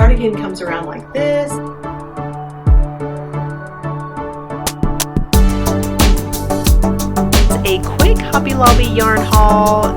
cardigan comes around like this. A quick Hobby Lobby yarn haul.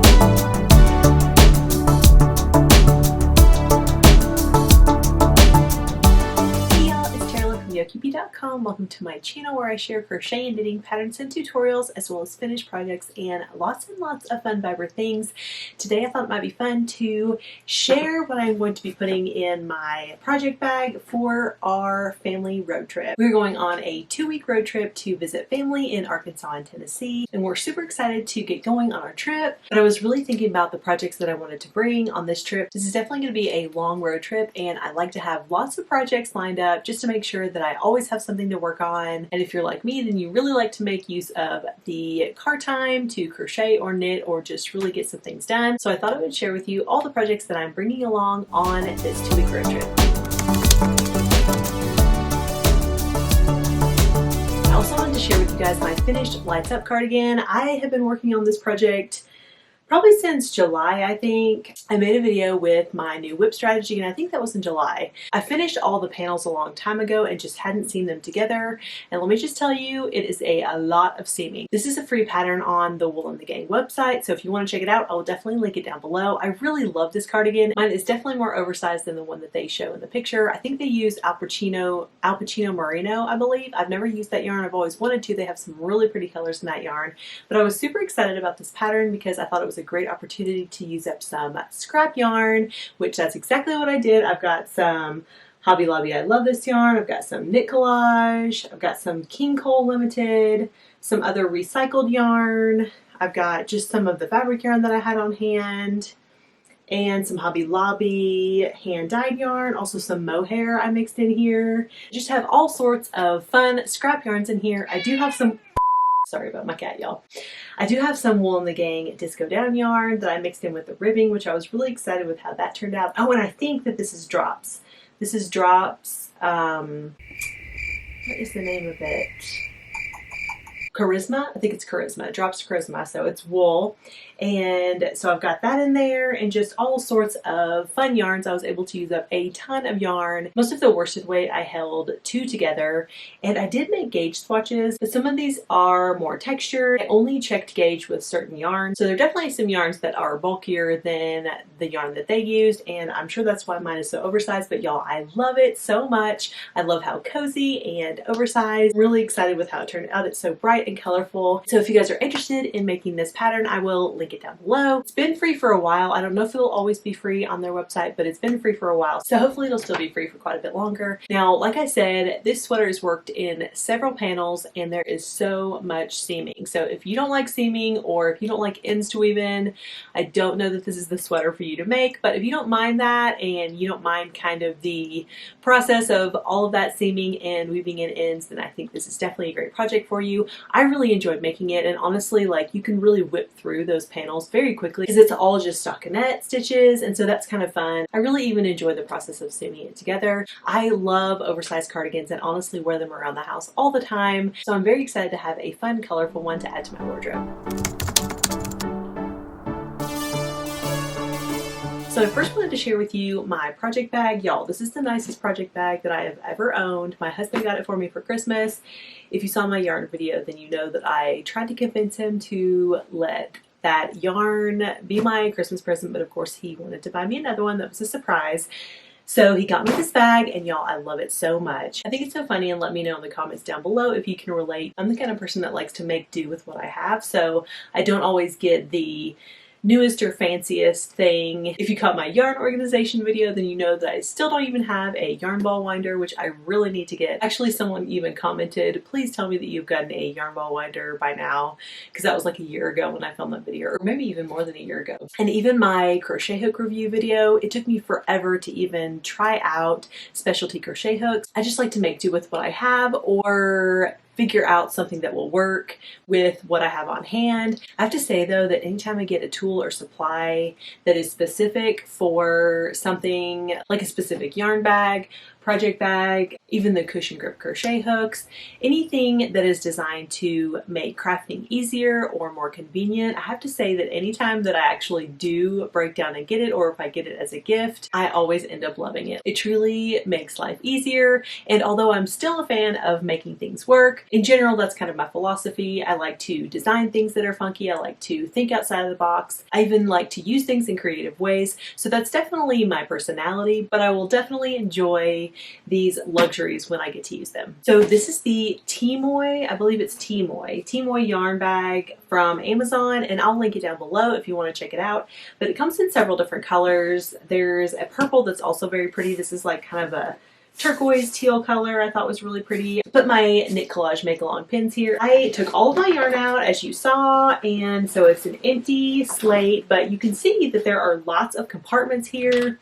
yokieB.com. Welcome to my channel where I share crochet and knitting patterns and tutorials as well as finished projects and lots of fun vibrant things. Today I thought it might be fun to share what I'm going to be putting in my project bag for our family road trip. We're going on a 2-week road trip to visit family in Arkansas and Tennessee, and we're super excited to get going on our trip. But I was really thinking about the projects that I wanted to bring on this trip. This is definitely going to be a long road trip, and I like to have lots of projects lined up just to make sure that I always have something to work on. And if you're like me, then you really like to make use of the car time to crochet or knit or just really get some things done. So I thought I would share with you all the projects that I'm bringing along on this 2-week road trip. I also wanted to share with you guys my finished Lights Up cardigan. I have been working on this project probably since July, I think. I made a video with my new whip strategy, and I think that was in July. I finished all the panels a long time ago and just hadn't seen them together. And let me just tell you, it is a lot of seaming. This is a free pattern on the Wool and the Gang website, so if you want to check it out, I will definitely link it down below. I really love this cardigan. Mine is definitely more oversized than the one that they show in the picture. I think they use Al Pacino Merino, I believe. I've never used that yarn. I've always wanted to. They have some really pretty colors in that yarn. But I was super excited about this pattern because I thought it was a great opportunity to use up some scrap yarn, which that's exactly what I did. I've got some Hobby Lobby I Love This yarn, I've got some Knit Collage, I've got some King Cole Limited, some other recycled yarn, I've got just some of the fabric yarn that I had on hand, and some Hobby Lobby hand-dyed yarn, also some mohair I mixed in here. Just have all sorts of fun scrap yarns in here. I do have some sorry about my cat, y'all. I do have some Wool and the Gang Disco Down yarn that I mixed in with the ribbing, which I was really excited with how that turned out. Oh, and I think that this is Drops. This is Drops, what is the name of it? Charisma? I think it's Charisma. Drops Charisma, so it's wool. And so I've got that in there and just all sorts of fun yarns. I was able to use up a ton of yarn. Most of the worsted weight I held 2 together, and I did make gauge swatches, but some of these are more textured. I only checked gauge with certain yarns, so there are definitely some yarns that are bulkier than the yarn that they used, and I'm sure that's why mine is so oversized, but y'all, I love it so much. I love how cozy and oversized. Really excited with how it turned out. It's so bright and colorful. So if you guys are interested in making this pattern, I will link it down below. It's been free for a while. I don't know if it'll always be free on their website, but it's been free for a while. So hopefully it'll still be free for quite a bit longer. Now, like I said, this sweater is worked in several panels and there is so much seaming. So if you don't like seaming or if you don't like ends to weave in, I don't know that this is the sweater for you to make, but if you don't mind that and you don't mind kind of the process of all of that seaming and weaving in ends, then I think this is definitely a great project for you. I really enjoyed making it, and honestly, like, you can really whip through those panels very quickly because it's all just stockinette stitches, and so that's kind of fun. I really even enjoy the process of seaming it together. I love oversized cardigans and honestly wear them around the house all the time, so I'm very excited to have a fun, colorful one to add to my wardrobe. So I first wanted to share with you my project bag. Y'all, this is the nicest project bag that I have ever owned. My husband got it for me for Christmas. If you saw my yarn video, then you know that I tried to convince him to let that yarn be my Christmas present, but of course he wanted to buy me another one that was a surprise. So he got me this bag, and y'all, I love it so much. I think it's so funny, and let me know in the comments down below if you can relate. I'm the kind of person that likes to make do with what I have, so I don't always get the newest or fanciest thing. If you caught my yarn organization video, then you know that I still don't even have a yarn ball winder, which I really need to get. Actually, someone even commented, please tell me that you've gotten a yarn ball winder by now, because that was like a year ago when I filmed that video, or maybe even more than a year ago. And even my crochet hook review video, it took me forever to even try out specialty crochet hooks. I just like to make do with what I have, or figure out something that will work with what I have on hand. I have to say though that anytime I get a tool or supply that is specific for something like a specific yarn bag, project bag, even the cushion grip crochet hooks, anything that is designed to make crafting easier or more convenient. I have to say that anytime that I actually do break down and get it, or if I get it as a gift, I always end up loving it. It truly makes life easier, and although I'm still a fan of making things work, in general that's kind of my philosophy. I like to design things that are funky, I like to think outside of the box, I even like to use things in creative ways, so that's definitely my personality, but I will definitely enjoy these luxuries when I get to use them. So this is the Timoy, I believe it's Timoy yarn bag from Amazon, and I'll link it down below if you want to check it out. But it comes in several different colors. There's a purple that's also very pretty. This is like kind of a turquoise teal color I thought was really pretty. I put my Knit Collage Make Along pins here. I took all of my yarn out as you saw, and so it's an empty slate, but you can see that there are lots of compartments here.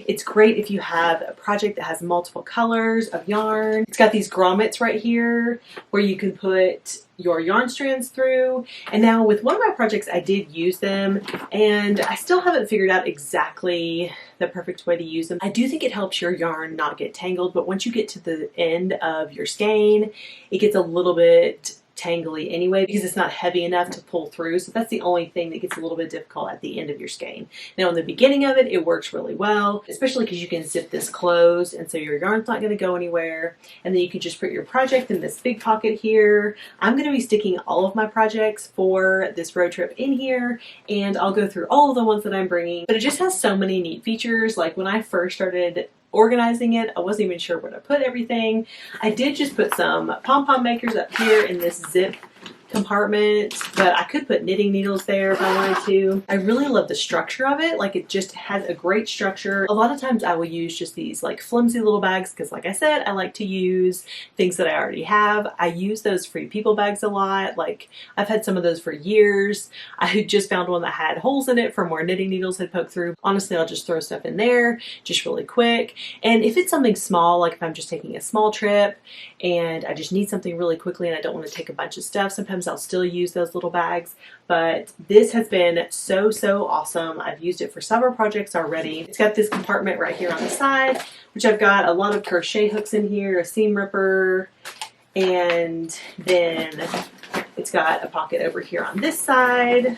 It's great if you have a project that has multiple colors of yarn. It's got these grommets right here where you can put your yarn strands through. And now with one of my projects I did use them, and I still haven't figured out exactly the perfect way to use them. I do think it helps your yarn not get tangled, but once you get to the end of your skein, it gets a little bit tangly anyway because it's not heavy enough to pull through. So that's the only thing that gets a little bit difficult at the end of your skein. Now in the beginning of it, it works really well, especially because you can zip this closed, and so your yarn's not going to go anywhere. And then you can just put your project in this big pocket here. I'm going to be sticking all of my projects for this road trip in here, and I'll go through all of the ones that I'm bringing. But it just has so many neat features. Like when I first started organizing it, I wasn't even sure where to put everything. I did just put some pom-pom makers up here in this zip compartment, but I could put knitting needles there if I wanted to. I really love the structure of it. Like, it just has a great structure. A lot of times I will use just these like flimsy little bags because, like I said, I like to use things that I already have. I use those Free People bags a lot. Like, I've had some of those for years. I just found one that had holes in it from where knitting needles had poked through. Honestly, I'll just throw stuff in there just really quick. And if it's something small, like if I'm just taking a small trip and I just need something really quickly and I don't want to take a bunch of stuff, sometimes I'll still use those little bags. But this has been so awesome. I've used it for several projects already. It's got this compartment right here on the side, which I've got a lot of crochet hooks in here, a seam ripper, and then it's got a pocket over here on this side,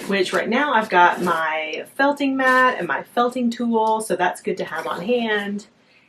which right now I've got my felting mat and my felting tool, so that's good to have on hand.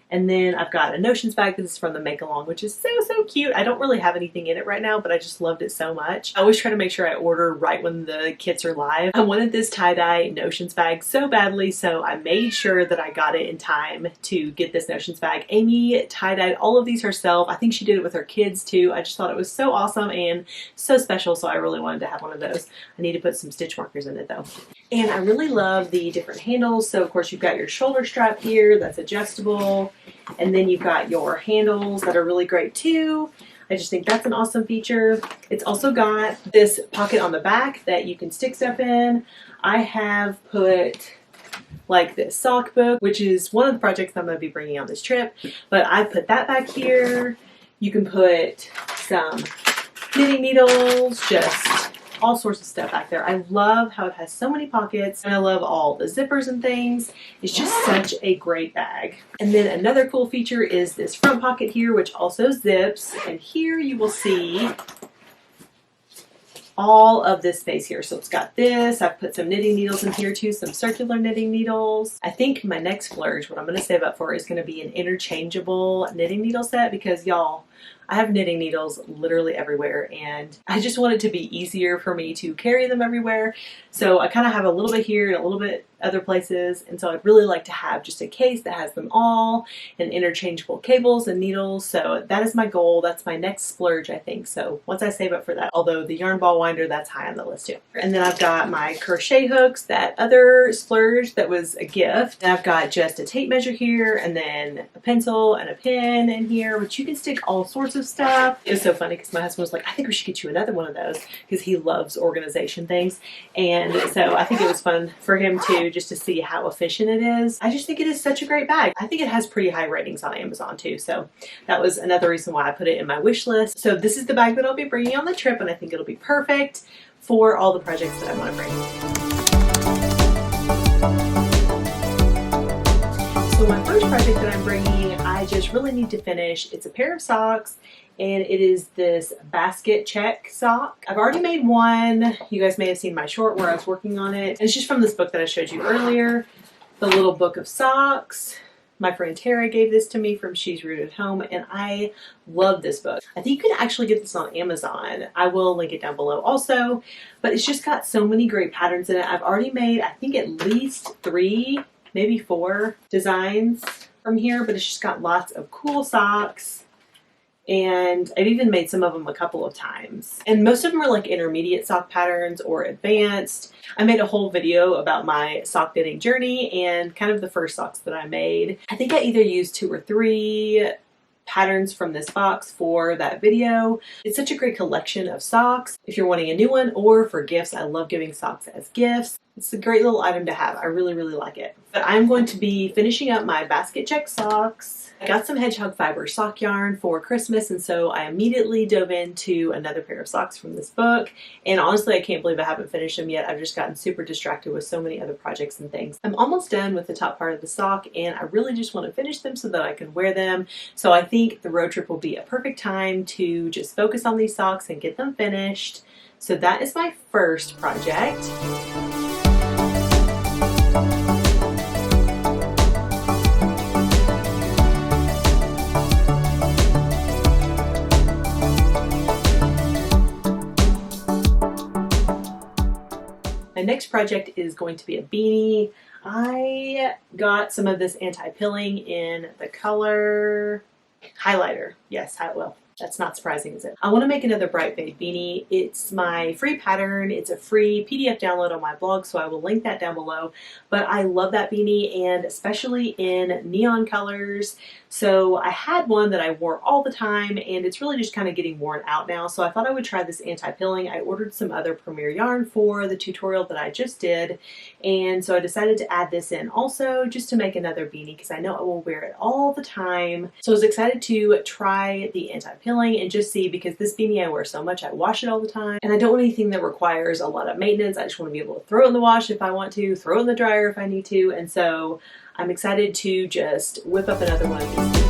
And then I've got a notions bag. This is from the Make Along, which is so cute. I don't really have anything in it right now, but I just loved it so much. I always try to make sure I order right when the kits are live. I wanted this tie-dye notions bag so badly, so I made sure that I got it in time to get this notions bag. Amy tie-dyed all of these herself. I think she did it with her kids too. I just thought it was so awesome and so special, so I really wanted to have one of those. I need to put some stitch markers in it though. And I really love the different handles. So of course you've got your shoulder strap here that's adjustable. And then you've got your handles that are really great too. I just think that's an awesome feature. It's also got this pocket on the back that you can stick stuff in. I have put like this sock book, which is one of the projects that I'm going to be bringing on this trip. But I put that back here. You can put some knitting needles, just all sorts of stuff back there. I love how it has so many pockets, and I love all the zippers and things. It's just such a great bag. And then another cool feature is this front pocket here, which also zips, and here you will see all of this space here. So it's got this. I've put some knitting needles in here too, some circular knitting needles. I think my next splurge, what I'm going to save up for, is going to be an interchangeable knitting needle set, because y'all, I have knitting needles literally everywhere, and I just want it to be easier for me to carry them everywhere. So I kind of have a little bit here and a little bit other places, and so I'd really like to have just a case that has them all and interchangeable cables and needles. So that is my goal. That's my next splurge, I think. So once I save up for that, although the yarn ball winder, that's high on the list too. And then I've got my crochet hooks, that other splurge that was a gift. And I've got just a tape measure here, and then a pencil and a pen in here, which you can stick all sorts of stuff. It was so funny because my husband was like, I think we should get you another one of those, because he loves organization things. And so I think it was fun for him too, just to see how efficient it is. I just think it is such a great bag. I think it has pretty high ratings on Amazon too, so that was another reason why I put it in my wish list. So this is the bag that I'll be bringing on the trip, and I think it'll be perfect for all the projects that I want to bring. So my first project that I'm bringing, I just really need to finish. It's a pair of socks, and it is this basket check sock. I've already made one. You guys may have seen my short where I was working on it. And it's just from this book that I showed you earlier, The Little Book of Socks. My friend Tara gave this to me from She's Rooted Home, and I love this book. I think you can actually get this on Amazon. I will link it down below also, but it's just got so many great patterns in it. I've already made, I think, at least 3, maybe 4 designs from here, but it's just got lots of cool socks. And I've even made some of them a couple of times. And most of them are like intermediate sock patterns or advanced. I made a whole video about my sock knitting journey and kind of the first socks that I made. I think I either used 2 or 3 patterns from this box for that video. It's such a great collection of socks if you're wanting a new one or for gifts. I love giving socks as gifts. It's a great little item to have. I really, really like it. But I'm going to be finishing up my basket check socks. I got some hedgehog fiber sock yarn for Christmas, and so I immediately dove into another pair of socks from this book. And honestly, I can't believe I haven't finished them yet. I've just gotten super distracted with so many other projects and things. I'm almost done with the top part of the sock, and I really just want to finish them so that I can wear them. So I think the road trip will be a perfect time to just focus on these socks and get them finished. So that is my first project. My next project is going to be a beanie. I got some of this anti-pilling in the color highlighter. Yes, well, that's not surprising, is it? I want to make another bright fade beanie. It's my free pattern. It's a free PDF download on my blog, so I will link that down below. But I love that beanie, and especially in neon colors. So I had one that I wore all the time, and it's really just kind of getting worn out now. So I thought I would try this anti-pilling. I ordered some other Premier yarn for the tutorial that I just did, and so I decided to add this in also just to make another beanie because I know I will wear it all the time. So I was excited to try the anti-pilling and just see, because this beanie I wear so much, I wash it all the time, and I don't want anything that requires a lot of maintenance. I just want to be able to throw it in the wash if I want to, throw it in the dryer if I need to, and so I'm excited to just whip up another one of these beanies.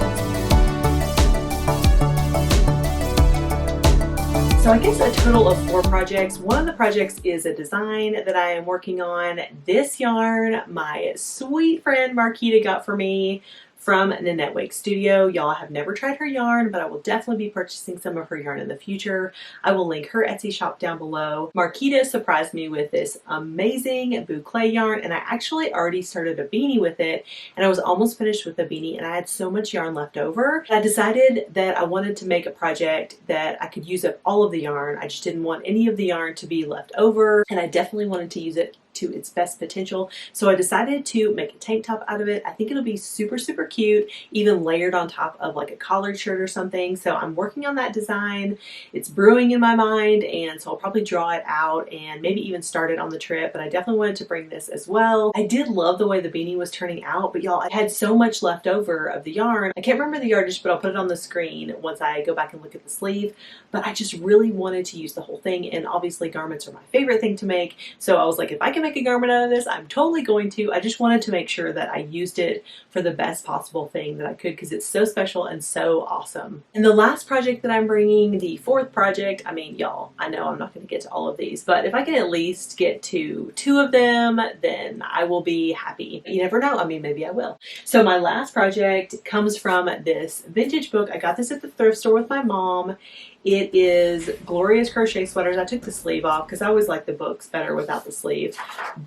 So I guess a total of 4 projects. One of the projects is a design that I am working on. This yarn my sweet friend Marquita got for me from Nanette Wake Studio. Y'all, I have never tried her yarn, but I will definitely be purchasing some of her yarn in the future. I will link her Etsy shop down below. Marquita surprised me with this amazing boucle yarn, and I actually already started a beanie with it, and I was almost finished with the beanie, and I had so much yarn left over. I decided that I wanted to make a project that I could use up all of the yarn. I just didn't want any of the yarn to be left over, and I definitely wanted to use it to its best potential. So I decided to make a tank top out of it. I think it'll be super, super cute, even layered on top of like a collared shirt or something. So I'm working on that design. It's brewing in my mind, and so I'll probably draw it out and maybe even start it on the trip, but I definitely wanted to bring this as well. I did love the way the beanie was turning out, but y'all, I had so much left over of the yarn. I can't remember the yardage, but I'll put it on the screen once I go back and look at the sleeve. But I just really wanted to use the whole thing, and obviously garments are my favorite thing to make. So I was like, if I can make a garment out of this, I'm totally going to. I just wanted to make sure that I used it for the best possible thing that I could, because it's so special and so awesome. And the last project that I'm bringing, the 4th project, I mean, y'all, I know I'm not going to get to all of these, but if I can at least get to 2 of them, then I will be happy. You never know. I mean, maybe I will. So my last project comes from this vintage book. I got this at the thrift store with my mom. It is Gloria's Crochet Sweaters. I took the sleeve off because I always like the books better without the sleeve.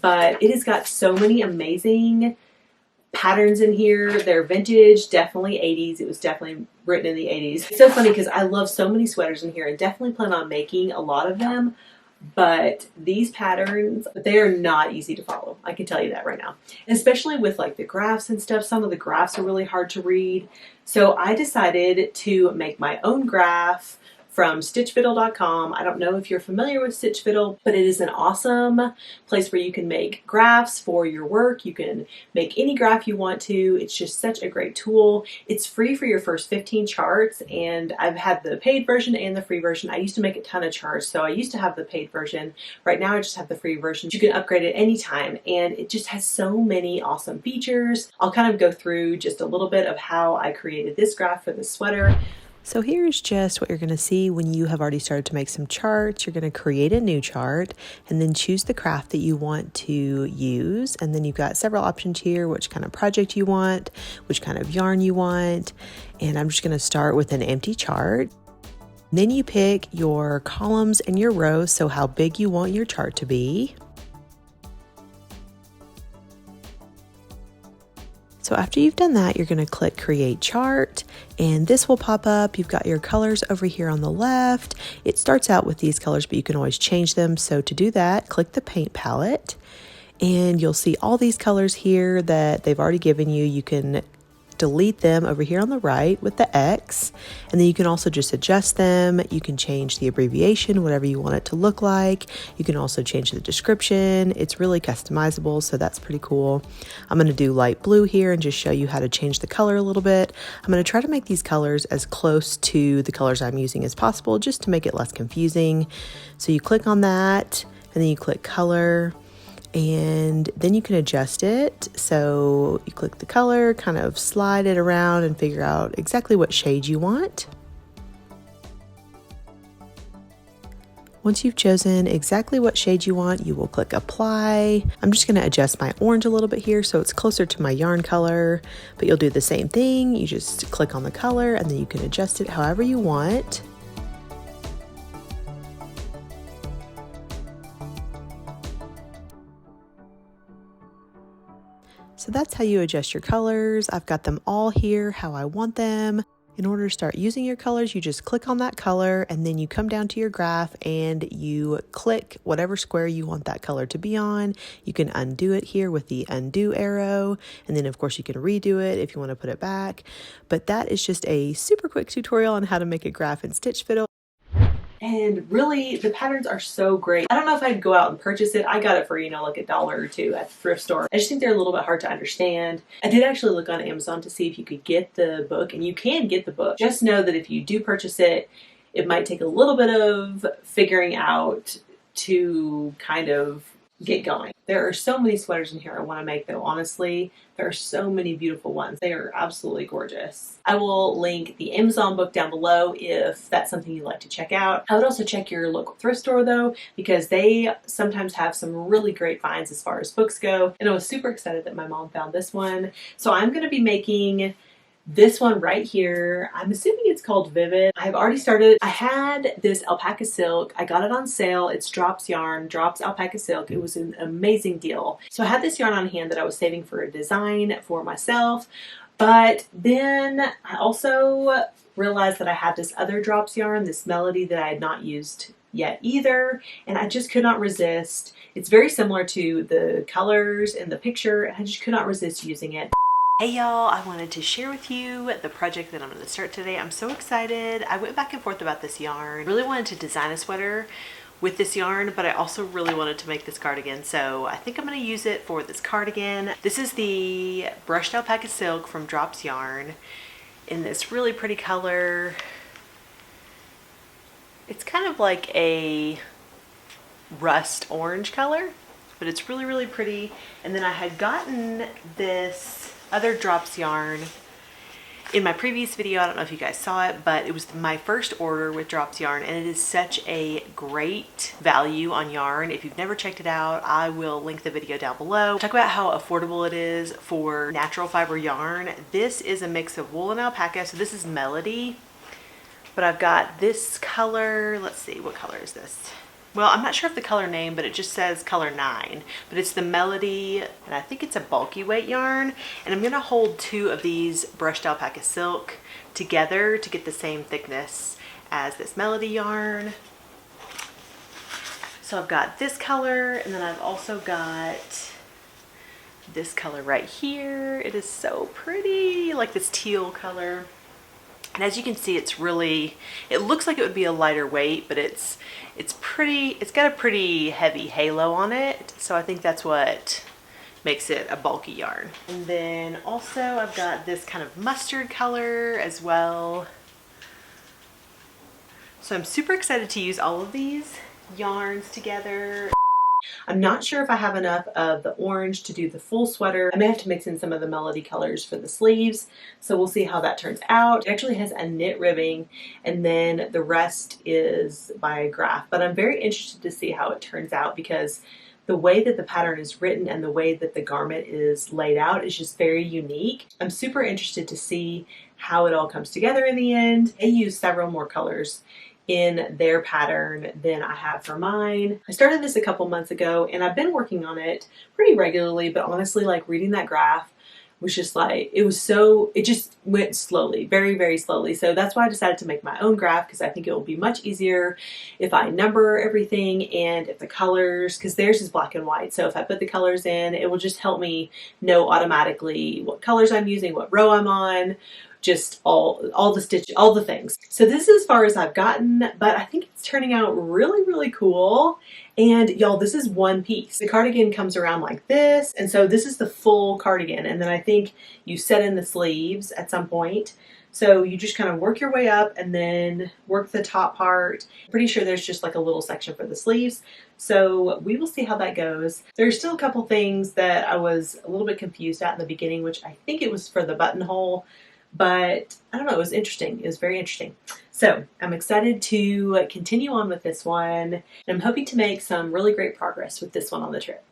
But it has got so many amazing patterns in here. They're vintage, definitely 80s. It was definitely written in the 80s. It's so funny because I love so many sweaters in here and definitely plan on making a lot of them. But these patterns, they are not easy to follow. I can tell you that right now. And especially with like the graphs and stuff. Some of the graphs are really hard to read. So I decided to make my own graph from stitchfiddle.com. I don't know if you're familiar with Stitch Fiddle, but it is an awesome place where you can make graphs for your work. You can make any graph you want to. It's just such a great tool. It's free for your first 15 charts, and I've had the paid version and the free version. I used to make a ton of charts, so I used to have the paid version. Right now I just have the free version. You can upgrade it anytime, and it just has so many awesome features. I'll kind of go through just a little bit of how I created this graph for the sweater. So here's just what you're going to see when you have already started to make some charts. You're going to create a new chart and then choose the craft that you want to use. And then you've got several options here, which kind of project you want, which kind of yarn you want. And I'm just going to start with an empty chart. Then you pick your columns and your rows, so how big you want your chart to be. So after you've done that, you're going to click Create Chart, and this will pop up. You've got your colors over here on the left. It starts out with these colors, but you can always change them. So to do that, click the Paint Palette, and you'll see all these colors here that they've already given you. You can delete them over here on the right with the X, and then you can also just adjust them. You can change the abbreviation, whatever you want it to look like. You can also change the description. It's really customizable, so that's pretty cool. I'm going to do light blue here and just show you how to change the color a little bit. I'm going to try to make these colors as close to the colors I'm using as possible, just to make it less confusing. So you click on that, and then you click color, and then you can adjust it. So you click the color, kind of slide it around and figure out exactly what shade you want. Once you've chosen exactly what shade you want, you will click apply. I'm just going to adjust my orange a little bit here so it's closer to my yarn color, but you'll do the same thing. You just click on the color and then you can adjust it however you want. So that's how you adjust your colors. I've got them all here how I want them. In order to start using your colors, you just click on that color and then you come down to your graph and you click whatever square you want that color to be on. You can undo it here with the undo arrow, and then of course you can redo it if you want to put it back. But that is just a super quick tutorial on how to make a graph in Stitch Fiddle. And really, the patterns are so great. I don't know if I'd go out and purchase it. I got it for, like $1 or $2 at the thrift store. I just think they're a little bit hard to understand. I did actually look on Amazon to see if you could get the book, and you can get the book. Just know that if you do purchase it, it might take a little bit of figuring out to kind of get going. There are so many sweaters in here I want to make, though. Honestly, there are so many beautiful ones. They are absolutely gorgeous. I will link the Amazon book down below if that's something you'd like to check out. I would also check your local thrift store though, because they sometimes have some really great finds as far as books go. And I was super excited that my mom found this one. So I'm going to be making this one right here. I'm assuming it's called Vivid. I've already started. I had this alpaca silk. I got it on sale. It's Drops yarn, Drops alpaca silk. It was an amazing deal. So I had this yarn on hand that I was saving for a design for myself. But then I also realized that I had this other Drops yarn, this Melody, that I had not used yet either, and I just could not resist. It's very similar to the colors in the picture, and I just could not resist using it. Hey y'all, I wanted to share with you the project that I'm going to start today. I'm so excited. I went back and forth about this yarn. Really wanted to design a sweater with this yarn, but I also really wanted to make this cardigan. So I think I'm going to use it for this cardigan. This is the brushed alpaca silk from Drops yarn in this really pretty color. It's kind of like a rust orange color, but it's really, really pretty. And then I had gotten this other Drops yarn in my previous video. I don't know if you guys saw it, but it was my first order with Drops yarn, and it is such a great value on yarn. If you've never checked it out, I will link the video down below. Talk about how affordable it is for natural fiber yarn. This is a mix of wool and alpaca, so this is Melody, but I've got this color. Let's see, what color is this? Well, I'm not sure of the color name, but it just says color 9. But it's the Melody, and I think it's a bulky weight yarn. And I'm going to hold 2 of these brushed alpaca silk together to get the same thickness as this Melody yarn. So I've got this color, and then I've also got this color right here. It is so pretty, like this teal color. And as you can see, it's really, it looks like it would be a lighter weight, but it's got a pretty heavy halo on it. So I think that's what makes it a bulky yarn. And then also I've got this kind of mustard color as well. So I'm super excited to use all of these yarns together. I'm not sure if I have enough of the orange to do the full sweater. I may have to mix in some of the melody colors for the sleeves, so we'll see how that turns out. It actually has a knit ribbing, and then the rest is by graph, but I'm very interested to see how it turns out because the way that the pattern is written and the way that the garment is laid out is just very unique. I'm super interested to see how it all comes together in the end. They use several more colors in their pattern than I have for mine. I started this a couple months ago and I've been working on it pretty regularly, but honestly, like reading that graph was just like, it just went slowly, very, very slowly. So that's why I decided to make my own graph because I think it will be much easier if I number everything and if the colors, because theirs is black and white. So if I put the colors in, it will just help me know automatically what colors I'm using, what row I'm on, just all the stitch, all the things. So this is as far as I've gotten, but I think it's turning out really, really cool. And y'all, this is one piece. The cardigan comes around like this. And so this is the full cardigan. And then I think you set in the sleeves at some point. So you just kind of work your way up and then work the top part. I'm pretty sure there's just like a little section for the sleeves. So we will see how that goes. There's still a couple things that I was a little bit confused at in the beginning, which I think it was for the buttonhole. But I don't know, it was interesting. It was very interesting. So I'm excited to continue on with this one. And I'm hoping to make some really great progress with this one on the trip.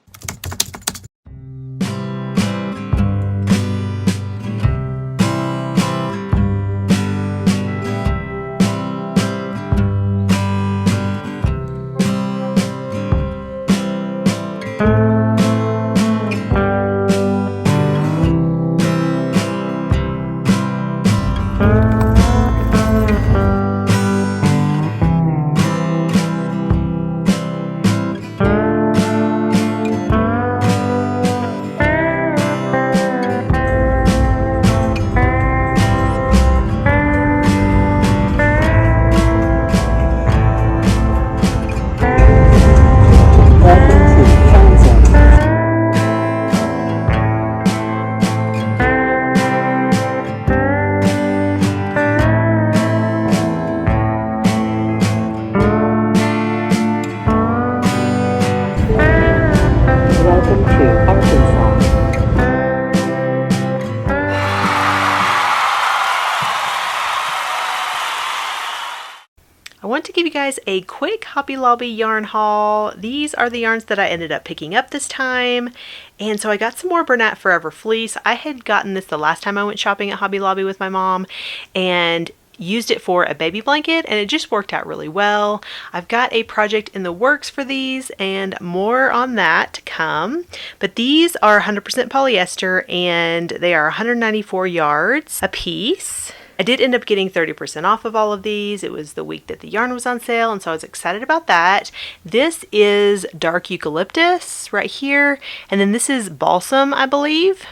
I want to give you guys a quick Hobby Lobby yarn haul. These are the yarns that I ended up picking up this time. And so I got some more Bernat Forever fleece. I had gotten this the last time I went shopping at Hobby Lobby with my mom and used it for a baby blanket, and it just worked out really well. I've got a project in the works for these and more on that to come, but these are 100% polyester and they are 194 yards a piece. I did end up getting 30% off of all of these. It was the week that the yarn was on sale, and so I was excited about that. This is dark eucalyptus right here, and then this is balsam, I believe.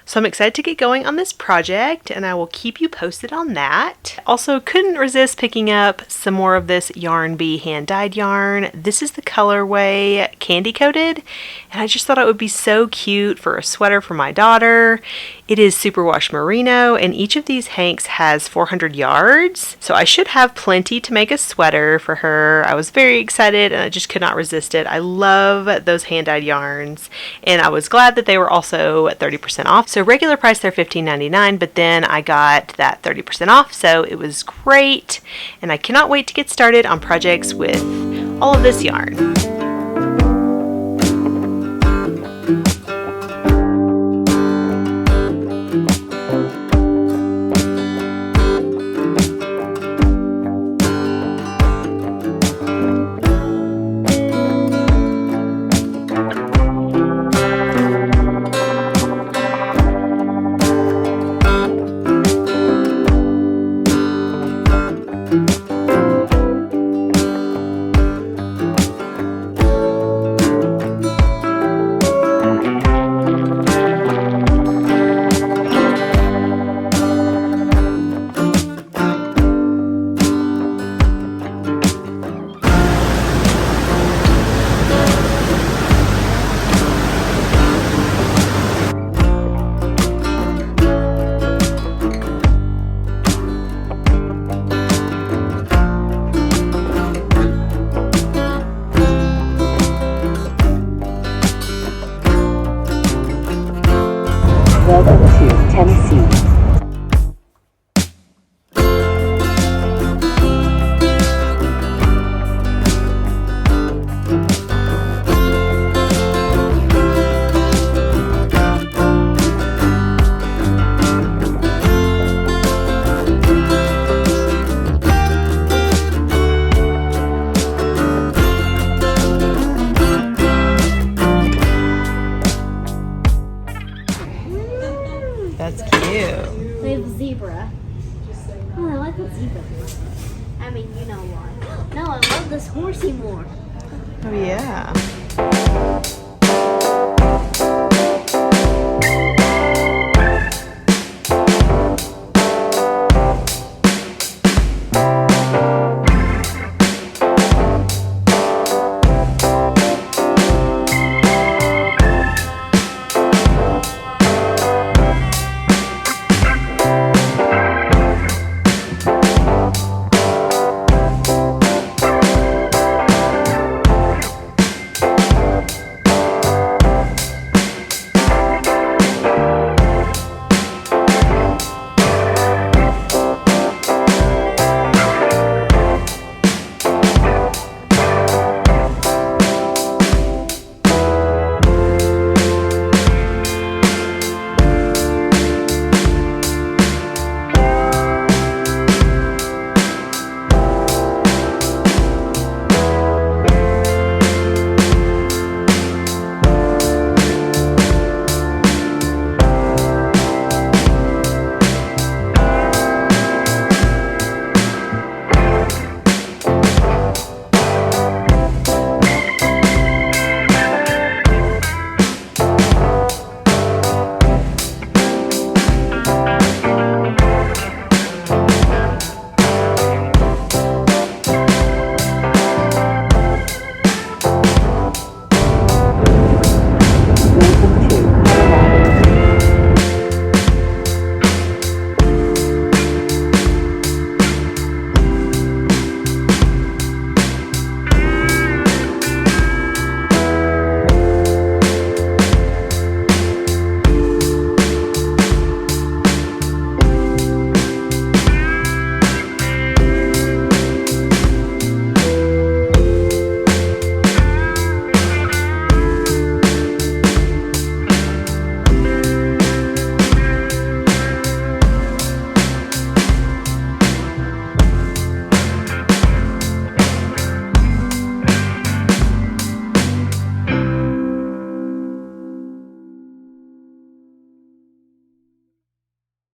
So I'm excited to get going on this project, and I will keep you posted on that. Also, couldn't resist picking up some more of this Yarn Bee hand-dyed yarn. This is the colorway Candy Coated, and I just thought it would be so cute for a sweater for my daughter. It is superwash merino, and each of these hanks has 400 yards, so I should have plenty to make a sweater for her. I was very excited, and I just could not resist it. I love those hand-dyed yarns, and I was glad that they were also at 30% off. So regular price they're $15.99, but then I got that 30% off, so it was great, and I cannot wait to get started on projects with all of this yarn. Welcome to Tennessee. That's cute. We have zebra. Oh, I like what zebra is. I mean, you know why. No, I love this horsey more. Oh yeah.